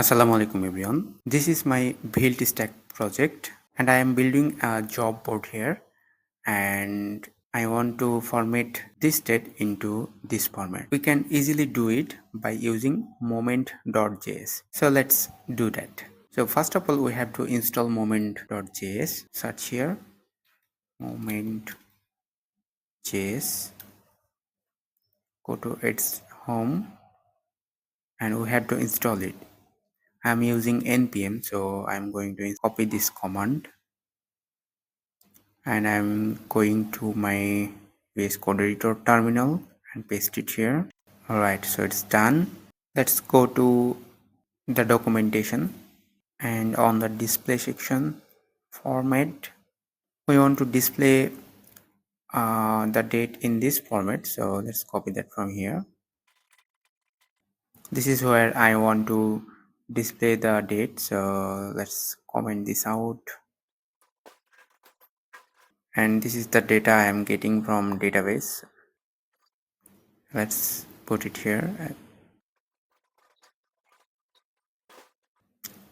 Assalamu alaikum everyone. This is my build stack project and I am building a job board here and I want to format this state into this format. We can easily do it by using Moment.js. So let's do that. So first of all we have to install Moment.js. Search here Moment.js. Go to its home and we have to install it. I'm using npm, so I'm going to copy this command and I'm going to my VS Code editor terminal and paste it here. Alright, so it's done. Let's go to the documentation and on the display section, format, we want to display the date in this format, so let's copy that from here. This is where I want to display the date, so let's comment this out. And this is the data I am getting from database. Let's put it here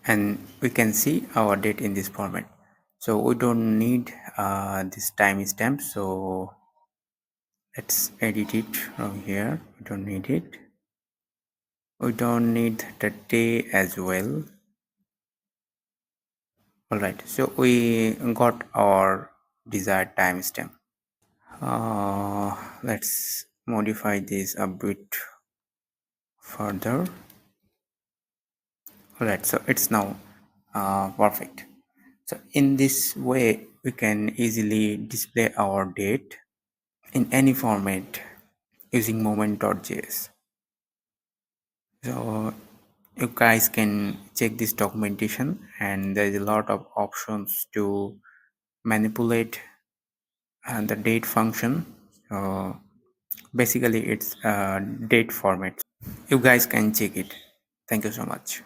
and we can see our date in this format. So we don't need this timestamp, so let's edit it from here. We don't need it. We don't need the day as well. Alright, so we got our desired timestamp. Let's modify this a bit further. Alright, so it's now perfect. So in this way we can easily display our date in any format using Moment.js. So you guys can check this documentation and there is a lot of options to manipulate the date function. So basically it's a date format. You guys can check it. Thank you so much.